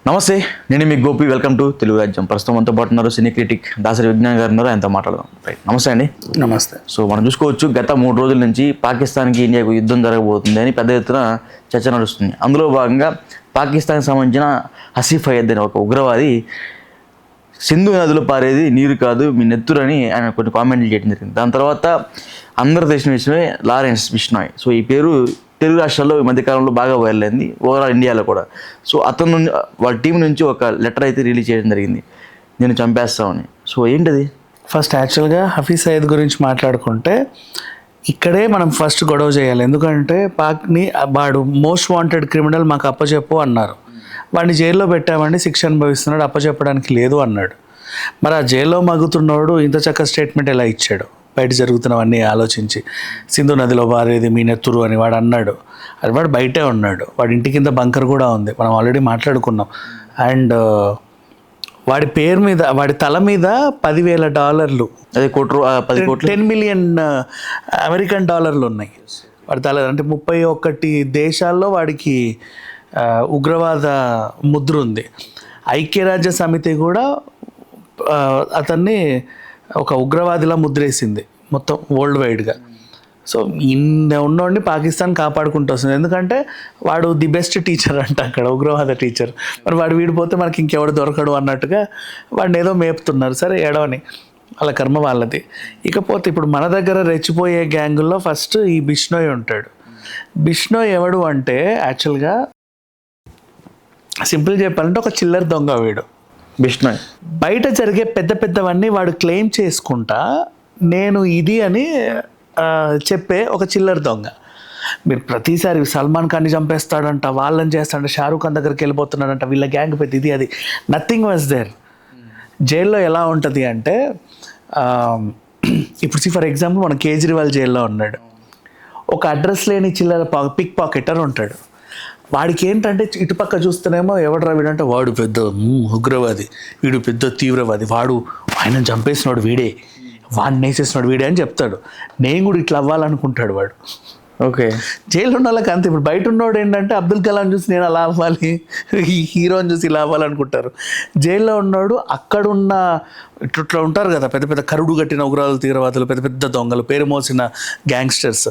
నమస్తే, నేను మీ Gopi. Welcome to Telugu రాజ్యం. ప్రస్తుతం మనతో పాటు ఉన్నారు సినీ క్రిటిక్ దాసరి విజ్ఞాన్ గారు ఉన్నారు. ఆయనతో మాట్లాడదాం. రైట్, నమస్తే అండి. నమస్తే. సో మనం చూసుకోవచ్చు, గత 3 రోజుల నుంచి పాకిస్తాన్కి ఇండియాకు యుద్ధం జరగబోతుంది అని పెద్ద ఎత్తున చర్చ నడుస్తుంది. అందులో భాగంగా పాకిస్తాన్కి సంబంధించిన హసీఫ్ అయ్యద్ అనే ఒక ఉగ్రవాది సింధు నదిలో పారేది నీరు కాదు మీ నెత్తురని ఆయన కొన్ని కామెంట్లు చేయడం జరిగింది. దాని తర్వాత అందరూ తెలిసిన విషయమే లారెన్స్ బిష్నాయ్. సో ఈ పేరు తెలుగు రాష్ట్రాల్లో ఈ మధ్యకాలంలో బాగా వైరల్ అయింది, ఓవరాల్ ఇండియాలో కూడా. సో అతను నుండి వాళ్ళ టీం నుంచి ఒక లెటర్ అయితే రిలీజ్ చేయడం జరిగింది, నేను చంపేస్తామని. సో ఏంటది? ఫస్ట్ యాక్చువల్గా హఫీజ్ సయీద్ గురించి మాట్లాడుకుంటే ఇక్కడే మనం ఫస్ట్ గొడవ చేయాలి. ఎందుకంటే పాక్ని వాడు మోస్ట్ వాంటెడ్ క్రిమినల్, మాకు అప్పచెప్పు అన్నారు. వాడిని జైల్లో పెట్టామండి, శిక్ష అనుభవిస్తున్నాడు, అప్పచెప్పడానికి లేదు అన్నాడు. మరి ఆ జైల్లో మగ్గుతున్నవాడు ఇంత చక్కగా స్టేట్మెంట్ ఎలా ఇచ్చాడు? బయట జరుగుతున్నవన్నీ ఆలోచించి సింధు నదిలో పారేది మీ నెత్తురు అని వాడు అన్నాడు. అది వాడు బయటే ఉన్నాడు, వాడి ఇంటి కింద బంకర్ కూడా ఉంది, మనం ఆల్రెడీ మాట్లాడుకున్నాం. అండ్ వాడి పేరు మీద, వాడి తల మీద $10,000, అదే 10 మిలియన్ అమెరికన్ డాలర్లు ఉన్నాయి వాడి తల. అంటే 31 దేశాల్లో వాడికి ఉగ్రవాద ముద్ర ఉంది. ఐక్యరాజ్య సమితి కూడా అతన్ని ఒక ఉగ్రవాదిలా ముద్రేసింది మొత్తం వరల్డ్ వైడ్గా. సో ఉన్నోడిని పాకిస్తాన్ కాపాడుకుంటూ వస్తుంది, ఎందుకంటే వాడు ది బెస్ట్ టీచర్ అంట అక్కడ, ఉగ్రవాద టీచర్. మరి వాడు వీడిపోతే మనకి ఇంకెవడు దొరకడు అన్నట్టుగా వాడిని ఏదో మేపుతున్నారు. సరే, ఏడవని, వాళ్ళ కర్మ వాళ్ళది. ఇకపోతే ఇప్పుడు మన దగ్గర రెచ్చిపోయే గ్యాంగుల్లో ఫస్ట్ ఈ బిష్నోయ్ ఉంటాడు. బిష్నోయ్ ఎవడు అంటే యాక్చువల్గా సింపుల్ చెప్పాలంటే ఒక చిల్లర దొంగ వీడు. బిష్నాయ్ బయట జరిగే పెద్ద పెద్దవన్నీ వాడు క్లెయిమ్ చేసుకుంటా నేను ఇది అని చెప్పే ఒక చిల్లర దొంగ. మీరు ప్రతిసారి సల్మాన్ ఖాన్ని చంపేస్తాడంట, వాళ్ళని చేస్తాడంట, షారూఖ్ ఖాన్ దగ్గరికి వెళ్ళిపోతున్నాడంట, వీళ్ళ గ్యాంగ్ పెద్ద ఇది అది. Nothing was there. జైల్లో ఎలా ఉంటుంది అంటే ఇప్పుడు ఫర్ ఎగ్జాంపుల్ మన కేజ్రీవాల్ జైల్లో ఉన్నాడు. ఒక అడ్రస్ లేని చిల్లర పిక్ పాకెటర్ ఉంటాడు. వాడికి ఏంటంటే ఇటుపక్క చూస్తేనేమో ఎవడరా వీడంటే వాడు పెద్ద ఉగ్రవాది, వీడు పెద్ద తీవ్రవాది, వాడు ఆయన చంపేసినాడు వీడే, వాడిని వేసేసినాడు వీడే అని చెప్తాడు. నేను కూడా ఇట్లా అవ్వాలనుకుంటాడు వాడు. ఓకే, జైల్లో ఉన్న వాళ్ళకి అంతే. ఇప్పుడు బయట ఉన్నవాడు ఏంటంటే అబ్దుల్ కలాం చూసి నేను అలా అవ్వాలి, ఈ హీరోని చూసి ఇలా అవ్వాలనుకుంటారు. జైల్లో ఉన్నాడు అక్కడున్న ఇట్లా ఉంటారు కదా పెద్ద పెద్ద కరుడు కట్టిన ఉగ్రవాదులు, తీవ్రవాదులు, పెద్ద పెద్ద దొంగలు, పేరు మోసిన గ్యాంగ్స్టర్స్,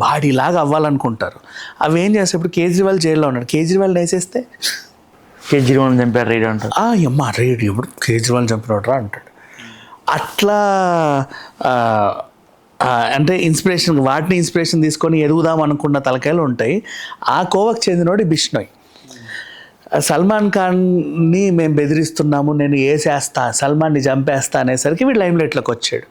వాడిలాగా అవ్వాలనుకుంటారు. అవి ఏం చేస్తే ఇప్పుడు కేజ్రీవాల్ జైల్లో ఉన్నాడు, కేజ్రీవాల్ని వేసేస్తే కేజ్రీవాల్ చంపారు రైడ్ అంటారు. అమ్మ రైడ్ ఇప్పుడు కేజ్రీవాల్ చంపినోడు రా అంటాడు. అట్లా అంటే వాటిని ఇన్స్పిరేషన్ తీసుకొని ఎదుగుదాం అనుకున్న తలకాయలు ఉంటాయి. ఆ కోవకు చెందినోడు బిష్నోయ్. సల్మాన్ ఖాన్ని మేము బెదిరిస్తున్నాము, నేను వేసేస్తా, సల్మాన్ని చంపేస్తా అనేసరికి వీడు లైమ్లైట్లోకి వచ్చాడు.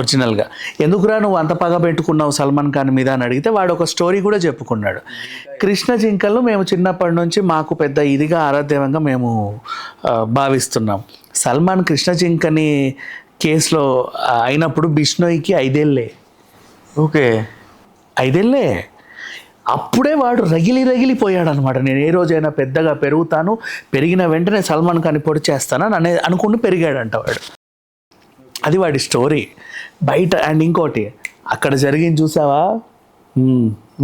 ఒరిజినల్గా ఎందుకురా నువ్వు అంత పగ పెట్టుకున్నావు సల్మాన్ ఖాన్ మీద అని అడిగితే వాడు ఒక స్టోరీ కూడా చెప్పుకున్నాడు. కృష్ణ జింకలు మేము చిన్నప్పటి నుంచి మాకు పెద్ద ఇదిగా ఆరాధ్యంగా మేము భావిస్తున్నాం. సల్మాన్ కృష్ణ జింకని కేసులో అయినప్పుడు బిష్నోయ్కి 5 ఏళ్ళే. ఓకే, 5 ఏళ్ళే. అప్పుడే వాడు రగిలిపోయాడు అనమాట. నేను ఏ రోజైనా పెద్దగా పెరుగుతాను, పెరిగిన వెంటనే సల్మాన్ ఖాన్ని పొడి చేస్తానని అనుకుని పెరిగాడంట వాడు. అది వాడి స్టోరీ బయట. అండ్ ఇంకోటి, అక్కడ జరిగింది చూసావా,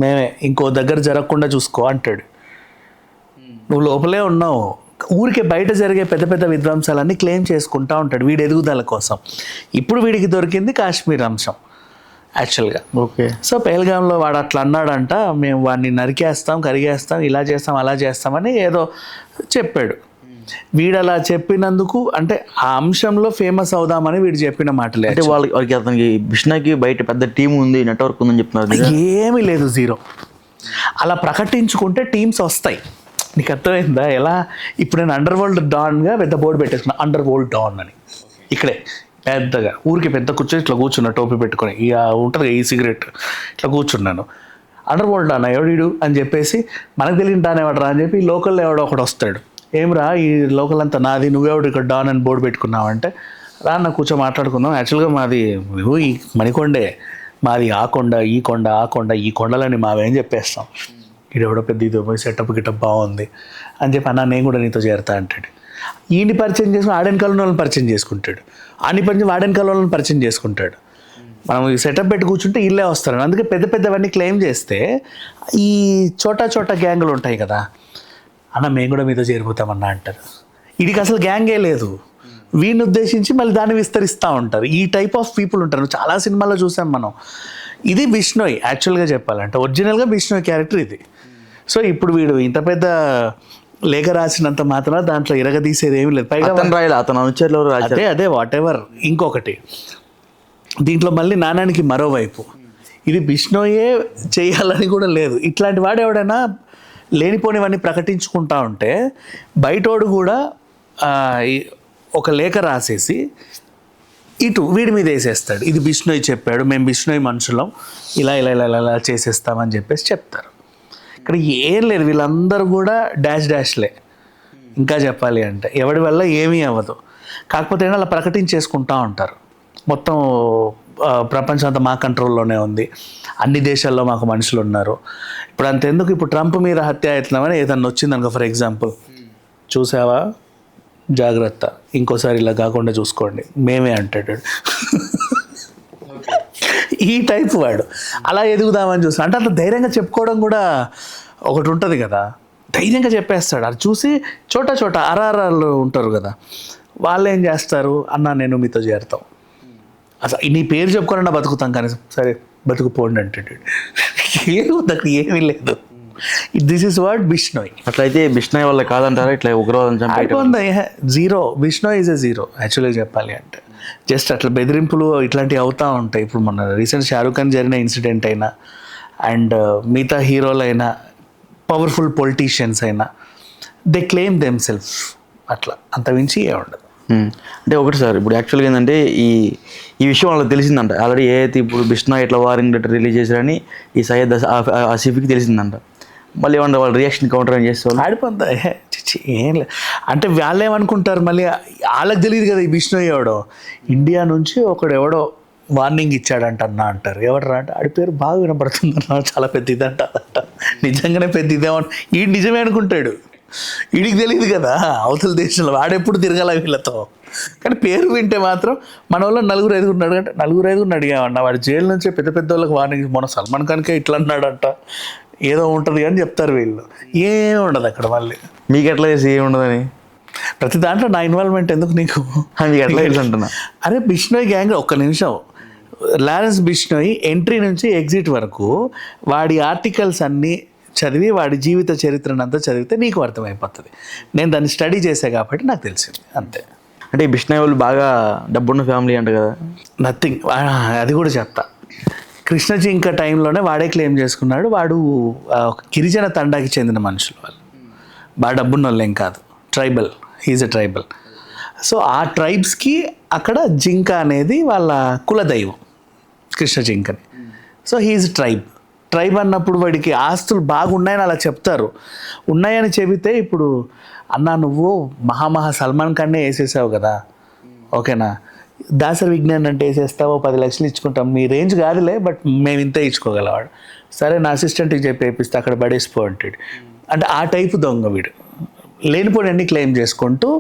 మేమే ఇంకో దగ్గర జరగకుండా చూసుకో అంటాడు. నువ్వు లోపలే ఉన్నావు, ఊరికే బయట జరిగే పెద్ద పెద్ద విధ్వంసాలన్నీ క్లెయిమ్ చేసుకుంటూ ఉంటాడు వీడి ఎదుగుదల కోసం. ఇప్పుడు వీడికి దొరికింది కాశ్మీర్ అంశం యాక్చువల్గా. ఓకే, సో పెహల్గాంలో వాడు అట్లా అన్నాడంట, మేము వాడిని నరికేస్తాం, కరిగేస్తాం, ఇలా చేస్తాం, అలా చేస్తామని ఏదో చెప్పాడు. వీడు అలా చెప్పినందుకు అంటే ఆ అంశంలో ఫేమస్ అవుదామని వీడు చెప్పిన మాటలే. అంటే వాళ్ళకి అతనికి బిష్నాకి బయట పెద్ద టీం ఉంది, నెట్వర్క్ ఉందని చెప్తున్నారు. ఏమీ లేదు, జీరో. అలా ప్రకటించుకుంటే టీమ్స్ వస్తాయి. నీకు అర్థమైందా ఎలా? ఇప్పుడు నేను అండర్ వరల్డ్ డాన్గా పెద్ద బోర్డు పెట్టేసుకున్నా, అండర్ వరల్డ్ డాన్ అని. ఇక్కడే పెద్దగా ఊరికి పెద్ద కూర్చొని ఇట్లా కూర్చున్నా, టోపీ పెట్టుకొని, ఇక ఉంటుంది ఈ సిగరెట్, ఇట్లా కూర్చున్నాను. అండర్ వరల్డ్ డాన్ ఎవడు అని చెప్పేసి మనకు తెలియని డాన్ ఎవడరా అని చెప్పి లోకల్లో ఎవడో ఒకడు వస్తాడు. ఏమరా ఈ లోకల్ అంతా నాది, నువ్వెవడు ఇక్కడ డాన్ అని బోర్డు పెట్టుకున్నావంటే రా నా కూర్చో మాట్లాడుకుందాం. యాక్చువల్గా మాది ఈ మణికొండే, మాది ఆ కొండ, ఈ కొండ, ఆ కొండ, ఈ కొండలని మావేం చెప్పేస్తాం. ఇడెవడో పెద్ద ఇది పోయి సెటప్ గిటప్ బాగుంది అని చెప్పి అన్న నేను కూడా నీతో చేరుతా అంటాడు. ఈయన్ని పరిచయం చేసుకుని ఆడెనకాల వాళ్ళని పరిచయం చేసుకుంటాడు, వాడెనకాల వాళ్ళని పరిచయం చేసుకుంటాడు. మనం ఈ సెటప్ పెట్టి కూర్చుంటే ఇల్లే వస్తారు. అందుకే పెద్ద పెద్దవన్నీ క్లెయిమ్ చేస్తే ఈ చోటా గ్యాంగులు ఉంటాయి కదా, అన్న మేము కూడా మీతో చేరిపోతామన్నా అంటారు. వీడికి అసలు గ్యాంగే లేదు, వీడిని ఉద్దేశించి మళ్ళీ దాన్ని విస్తరిస్తూ ఉంటారు. ఈ టైప్ ఆఫ్ పీపుల్ ఉంటారు, చాలా సినిమాల్లో చూసాం మనం. ఇది బిష్నోయ్ యాక్చువల్గా చెప్పాలంటే, ఒరిజినల్గా బిష్నోయ్ క్యారెక్టర్ ఇది. సో ఇప్పుడు వీడు ఇంత పెద్ద లేఖ రాసినంత మాత్రం దాంట్లో ఇరగదీసేది ఏమీ లేదు. పైగా అతను అనుచరులు అదే వాట్ ఎవర్. ఇంకొకటి దీంట్లో మళ్ళీ నాణానికి మరోవైపు, ఇది బిష్నోయే చేయాలని కూడా లేదు. ఇట్లాంటి వాడు ఎవడైనా లేనిపోనివన్నీ ప్రకటించుకుంటా ఉంటే బయటోడు కూడా ఒక లేఖ రాసేసి ఇటు వీడి మీద వేసేస్తాడు, ఇది బిష్నోయ్ చెప్పాడు, మేము బిష్నోయ్ మనుషులం, ఇలా ఇలా ఇలా ఇలా చేసేస్తామని చెప్పేసి చెప్తారు. ఇక్కడ ఏం లేదు, వీళ్ళందరూ కూడా డాష్లే. ఇంకా చెప్పాలి అంటే ఎవడి వల్ల ఏమీ అవ్వదు. కాకపోతే ఏంటంటే అలా ప్రకటించేసుకుంటూ ఉంటారు, మొత్తం ప్రపంచం అంతా మా కంట్రోల్లోనే ఉంది, అన్ని దేశాల్లో మాకు మనుషులు ఉన్నారు. ఇప్పుడు అంతెందుకు, ఇప్పుడు ట్రంప్ మీద హత్యాయత్నమని ఏదన్నా వచ్చిందనుకో ఫర్ ఎగ్జాంపుల్, చూసావా జాగ్రత్త, ఇంకోసారి ఇలా కాకుండా చూసుకోండి మేమే అంటాడు. ఈ టైప్ వాడు. అలా ఎదుగుదామని చూస్తాడు. అంటే అంత ధైర్యంగా చెప్పుకోవడం కూడా ఒకటి ఉంటుంది కదా, ధైర్యంగా చెప్పేస్తాడు. అది చూసి చోట అరారాలు ఉంటారు కదా, వాళ్ళు ఏం చేస్తారు, అన్న నేను మీతో చేరుతాం, అసలు నీ పేరు చెప్పుకోనన్నా బతుకుతాం, కానీ సరే బతుకుపోండి అంటాడు. అక్కడ ఏమీ లేదు. This is what Bishnoi. అట్లయితే బిష్నోయ్ వల్ల కాదంటారా ఇట్లా ఉగ్రవాదం అయిపోయింది? Zero. Bishnoi is a zero యాక్చువల్గా చెప్పాలి అంటే. జస్ట్ అట్లా బెదిరింపులు ఇట్లాంటివి అవుతూ ఉంటాయి. ఇప్పుడు మన రీసెంట్ షారూఖ్ ఖాన్ జరిగిన ఇన్సిడెంట్ అయినా, అండ్ మిగతా హీరోలు అయినా, పవర్ఫుల్ పొలిటీషియన్స్ అయినా, దే క్లెయిమ్ దెమ్ సెల్ఫ్, అట్లా అంతమించి ఏ ఉండదు. అంటే ఒకటి సార్, ఇప్పుడు యాక్చువల్గా ఏంటంటే ఈ విషయం వాళ్ళకి తెలిసిందంట ఆల్రెడీ. ఏదైతే ఇప్పుడు బిష్నోయ్ ఇట్లా వారింగ్ లెటర్ రిలీజ్ చేశారని ఈ సయ్యద్ ఆసిఫ్కి తెలిసిందంట. మళ్ళీ ఏమన్నా వాళ్ళు రియాక్షన్ కౌంటర్ ఏం చేస్తారు? ఆడిపోతా ఏం లేదు. అంటే వాళ్ళు ఏమనుకుంటారు, మళ్ళీ వాళ్ళకి తెలియదు కదా ఈ బిష్నోయ్ ఎవడో. ఇండియా నుంచి ఎవడో వార్నింగ్ ఇచ్చాడంట అన్న అంటారు. ఎవడరా అంటే ఆడి పేరు బాగా వినపడుతుంది అన్న, చాలా పెద్ద ఇదంట. నిజంగానే పెద్ద ఇదేమో, ఈ నిజమే అనుకుంటాడు. వీడికి తెలియదు కదా అవతల దేశంలో, వాడెప్పుడు తిరగాల వీళ్ళతో. కానీ పేరు వింటే మాత్రం మన వాళ్ళు 4-5 అంటే 4-5 అడిగామన్న, వాడు జైలు నుంచే పెద్ద పెద్ద వాళ్ళకి వార్నింగ్, మొన్న సల్మాన్ ఖాన్కే ఇట్లా అన్నాడంట, ఏదో ఉంటుంది అని చెప్తారు వీళ్ళు. ఏమి ఉండదు అక్కడ. మళ్ళీ మీకు ఎట్లా చేసి ఏమి ఉండదని, ప్రతి దాంట్లో నా ఇన్వాల్వ్మెంట్ ఎందుకు నీకు? మీకు ఎట్లా అంటున్నా? అరే బిష్నోయ్ గ్యాంగ్, ఒక్క నిమిషం, లారెన్స్ బిష్నోయ్ ఎంట్రీ నుంచి ఎగ్జిట్ వరకు వాడి ఆర్టికల్స్ అన్నీ చదివి, వాడి జీవిత చరిత్రనంతా చదివితే నీకు అర్థమైపోతుంది. నేను దాన్ని స్టడీ చేసా కాబట్టి నాకు తెలిసింది అంతే. అంటే బిష్నోయ్ వాళ్ళు బాగా డబ్బున్న ఫ్యామిలీ అంట కదా? నథింగ్, అది కూడా చెప్తా. కృష్ణజీ ఇంకా టైంలోనే వాడే క్లెయిమ్ చేసుకున్నాడు, వాడు ఒక గిరిజన తండాకి చెందిన మనుషులు, వాళ్ళు బాగా డబ్బున్న వాళ్ళు ఏం కాదు, tribal, he's a tribal. So ఆ ట్రైబ్స్కి అక్కడ జింక అనేది వాళ్ళ కులదైవం, కృష్ణ జింకని. సో హీజ్ ట్రైబ్ అన్నప్పుడు వాడికి ఆస్తులు బాగున్నాయని అలా చెప్తారు. ఉన్నాయని చెబితే ఇప్పుడు అన్నా నువ్వు సల్మాన్ ఖాన్నే వేసేసావు కదా, ఓకేనా, దాసరి విజ్ఞాన్ అంటే వేసేస్తావో 10 లక్షలు ఇచ్చుకుంటాం, మీ రేంజ్ కాదులే బట్ మేము ఇంతే ఇచ్చుకోగలవాడు, సరే నా అసిస్టెంట్కి చెప్పి వేపిస్తే అక్కడ పడేసిపో అంటాడు. అంటే ఆ టైపు దొంగ వీడు. లేనిపోయి అన్ని క్లెయిమ్ చేసుకుంటూ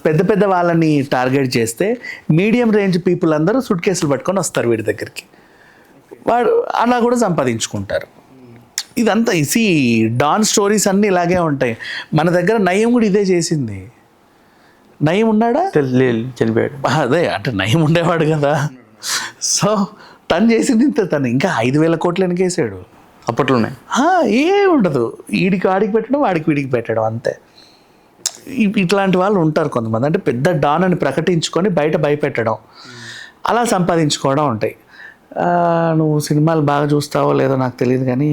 పెద్ద పెద్ద వాళ్ళని టార్గెట్ చేస్తే మీడియం రేంజ్ పీపుల్ అందరూ సూట్ కేసులు పట్టుకొని వస్తారు వీడి దగ్గరికి, వాడు అలా కూడా సంపాదించుకుంటారు. ఇదంతా ఈ డాన్ స్టోరీస్ అన్నీ ఇలాగే ఉంటాయి. మన దగ్గర నయం కూడా ఇదే చేసింది. నయం ఉన్నాడా? చనిపోయాడు. అదే అంటే నయం ఉండేవాడు కదా. సో తను చేసింది ఇంత, తను ఇంకా 5,000 కోట్లు వెనకేసాడు అప్పట్లోనే. ఏ ఉండదు, వీడికి వాడికి పెట్టడం, వాడికి వీడికి పెట్టడం అంతే. ఇట్లాంటి వాళ్ళు ఉంటారు కొంతమంది, అంటే పెద్ద డాన్ అని ప్రకటించుకొని బయట భయపెట్టడం, అలా సంపాదించుకోవడం ఉంటాయి. నువ్వు సినిమాలు బాగా చూస్తావో లేదో నాకు తెలియదు కానీ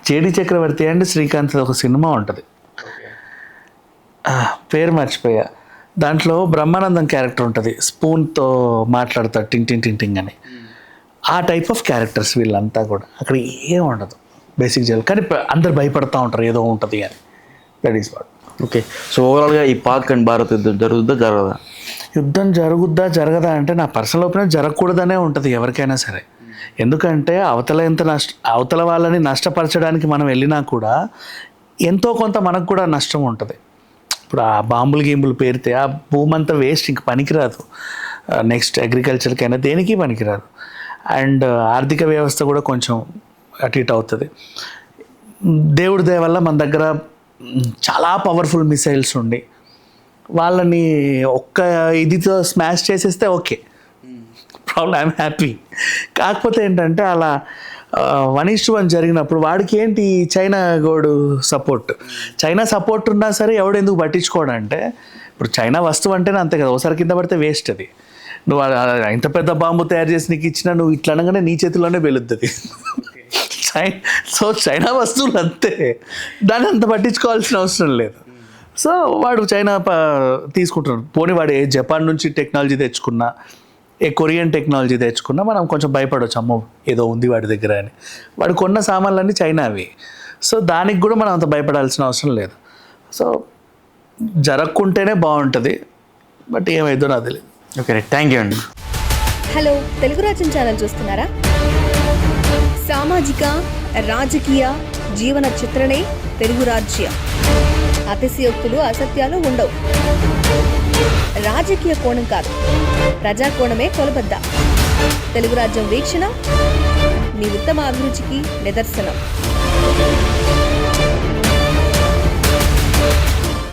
జేడి చక్రవర్తి అండ్ శ్రీకాంత్ ఒక సినిమా ఉంటుంది, పేరు మర్చిపోయా. దాంట్లో బ్రహ్మానందం క్యారెక్టర్ ఉంటుంది, స్పూన్తో మాట్లాడతాడు టింగ్ టింగ్ టింగ్ టింగ్ అని. ఆ టైప్ ఆఫ్ క్యారెక్టర్స్ వీళ్ళంతా కూడా. అక్కడ ఏం ఉండదు బేసిక్ జల్, కానీ అందరు భయపడతా ఉంటారు ఏదో ఉంటుంది అని. That is what. Okay, so ఓవరాల్గా ఈ పాక్ అండ్ భారత్ యుద్ధం జరుగుద్దా జరగదా? యుద్ధం జరగదా అంటే నా పర్సనల్ ఒపీనియన్ జరగకూడదనే ఉంటుంది ఎవరికైనా సరే. ఎందుకంటే అవతల వాళ్ళని నష్టపరచడానికి మనం వెళ్ళినా కూడా ఎంతో కొంత మనకు కూడా నష్టం ఉంటుంది. ఇప్పుడు ఆ గీంబులు పేరితే ఆ భూమి అంతా వేస్ట్, ఇంక పనికిరాదు. నెక్స్ట్ అగ్రికల్చర్కైనా దేనికి పనికిరాదు. అండ్ ఆర్థిక వ్యవస్థ కూడా కొంచెం అటు ఇటు అవుతుంది. దేవుడి దయ వల్ల మన దగ్గర చాలా పవర్ఫుల్ మిసైల్స్ ఉండి వాళ్ళని ఒక్క ఇదితో స్మాష్ చేసేస్తే ఓకే, ప్రాబ్లం, ఐఎమ్ హ్యాపీ. కాకపోతే ఏంటంటే అలా 1:1 జరిగినప్పుడు వాడికి ఏంటి చైనా గోడు సపోర్ట్, చైనా సపోర్ట్ ఉన్నా సరే ఎవడెందుకు పట్టించుకోవడం అంటే, ఇప్పుడు చైనా వస్తువు అంటేనే అంతే కదా, ఒకసారి కింద పడితే వేస్ట్ అది. నువ్వు ఇంత పెద్ద బాంబు తయారు చేసి నీకు ఇచ్చినా నువ్వు ఇట్లా అనగానే నీ చేతిలోనే వెలుద్ది. సో చైనా వస్తువులు అంతే, దాన్ని అంత పట్టించుకోవాల్సిన అవసరం లేదు. సో వాడు చైనా తీసుకుంటున్నాడు. పోనీ వాడు జపాన్ నుంచి టెక్నాలజీ తెచ్చుకున్నా, కొరియన్ టెక్నాలజీ తెచ్చుకున్నా మనం కొంచెం భయపడవచ్చు, అమ్మో ఏదో ఉంది వాడి దగ్గర అని. వాడు కొన్న సామాన్లన్నీ చైనావి. సో దానికి కూడా మనం అంత భయపడాల్సిన అవసరం లేదు. సో జరగకుంటేనే బాగుంటుంది, బట్ ఏమైందో నాకు తెలియదు. ఓకే, థ్యాంక్ యూ అండి. హలో, తెలుగు రాజ్యం ఛానల్ చూస్తున్నారా? సామాజిక రాజకీయ జీవన చిత్రణే తెలుగు రాజ్యం. అతిశయోక్తులు అసత్యాలు ఉండవు. రాజకీయ కోణం కాదు, ప్రజా కోణమే కొలబద్ద. తెలుగు రాజ్యం వీక్షణ మీ ఉత్తమ అభిరుచికి నిదర్శనం.